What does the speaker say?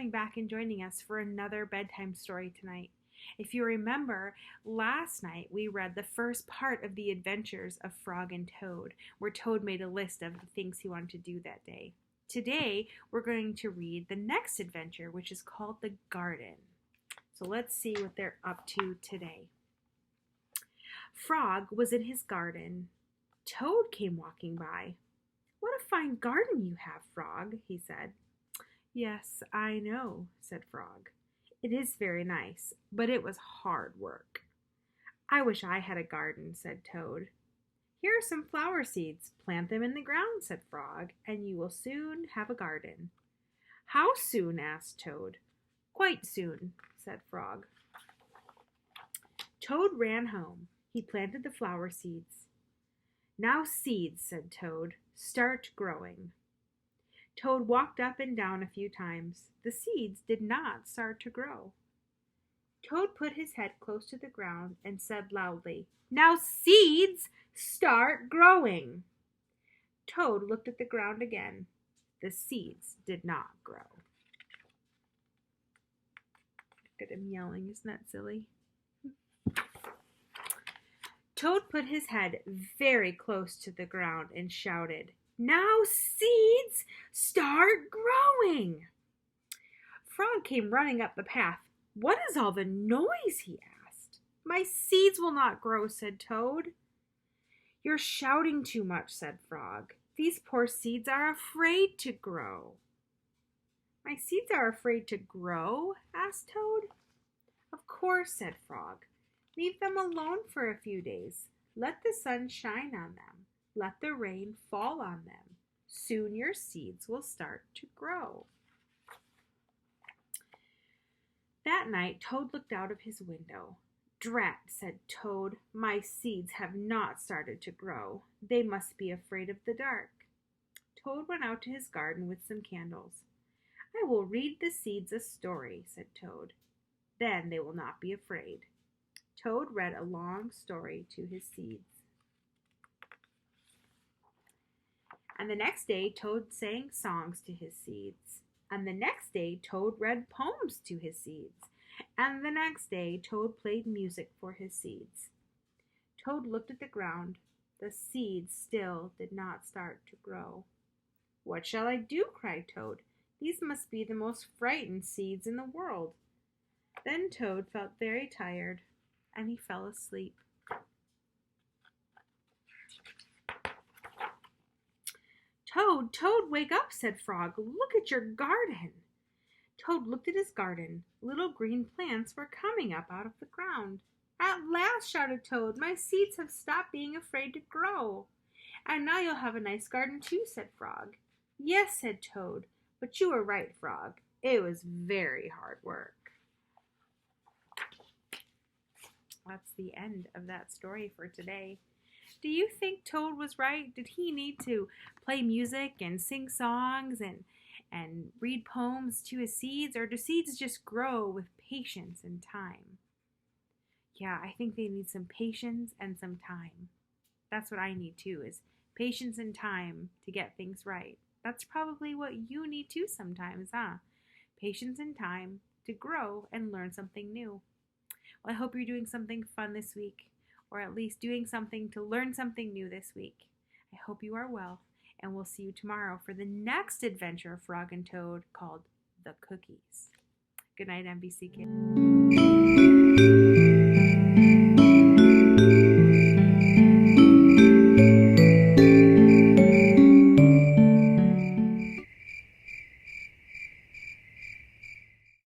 coming back and joining us for another bedtime story tonight. If you remember, last night we read the first part of the adventures of Frog and Toad, where Toad made a list of the things he wanted to do that day. Today, we're going to read the next adventure, which is called The Garden. So let's see what they're up to today. Frog was in his garden. Toad came walking by. "What a fine garden you have, Frog," he said. "Yes, I know," said Frog. "It is very nice, but it was hard work." "I wish I had a garden," said Toad. "Here are some flower seeds. Plant them in the ground," said Frog, "and you will soon have a garden." "How soon?" asked Toad. "Quite soon," said Frog. Toad ran home. He planted the flower seeds. "Now, seeds," said Toad, "start growing." Toad walked up and down a few times. The seeds did not start to grow. Toad put his head close to the ground and said loudly, "Now, seeds, start growing." Toad looked at the ground again. The seeds did not grow. Look at him yelling. Isn't that silly? Toad put his head very close to the ground and shouted, "Now, seeds, start growing." Frog came running up the path. "What is all the noise?" he asked. "My seeds will not grow," said Toad. "You're shouting too much," said Frog. "These poor seeds are afraid to grow." "My seeds are afraid to grow?" asked Toad. "Of course," said Frog. "Leave them alone for a few days. Let the sun shine on them. Let the rain fall on them. Soon your seeds will start to grow." That night, Toad looked out of his window. "Drat," said Toad, "my seeds have not started to grow. They must be afraid of the dark." Toad went out to his garden with some candles. "I will read the seeds a story," said Toad. "Then they will not be afraid." Toad read a long story to his seeds. And the next day, Toad sang songs to his seeds. And the next day, Toad read poems to his seeds. And the next day, Toad played music for his seeds. Toad looked at the ground. The seeds still did not start to grow. "What shall I do?" cried Toad. "These must be the most frightened seeds in the world." Then Toad felt very tired, and he fell asleep. "Toad, Toad, wake up," said Frog. "Look at your garden." Toad looked at his garden. Little green plants were coming up out of the ground. "At last," shouted Toad, "my seeds have stopped being afraid to grow." "And now you'll have a nice garden too," said Frog. "Yes," said Toad, "but you were right, Frog. It was very hard work." That's the end of that story for today. Do you think Toad was right? Did he need to play music and sing songs and read poems to his seeds? Or do seeds just grow with patience and time? Yeah, I think they need some patience and some time. That's what I need too, is patience and time to get things right. That's probably what you need too sometimes, huh? Patience and time to grow and learn something new. Well, I hope you're doing something fun this week, or at least doing something to learn something new this week. I hope you are well, and we'll see you tomorrow for the next adventure of Frog and Toad called The Cookies. Good night, NBC Kids.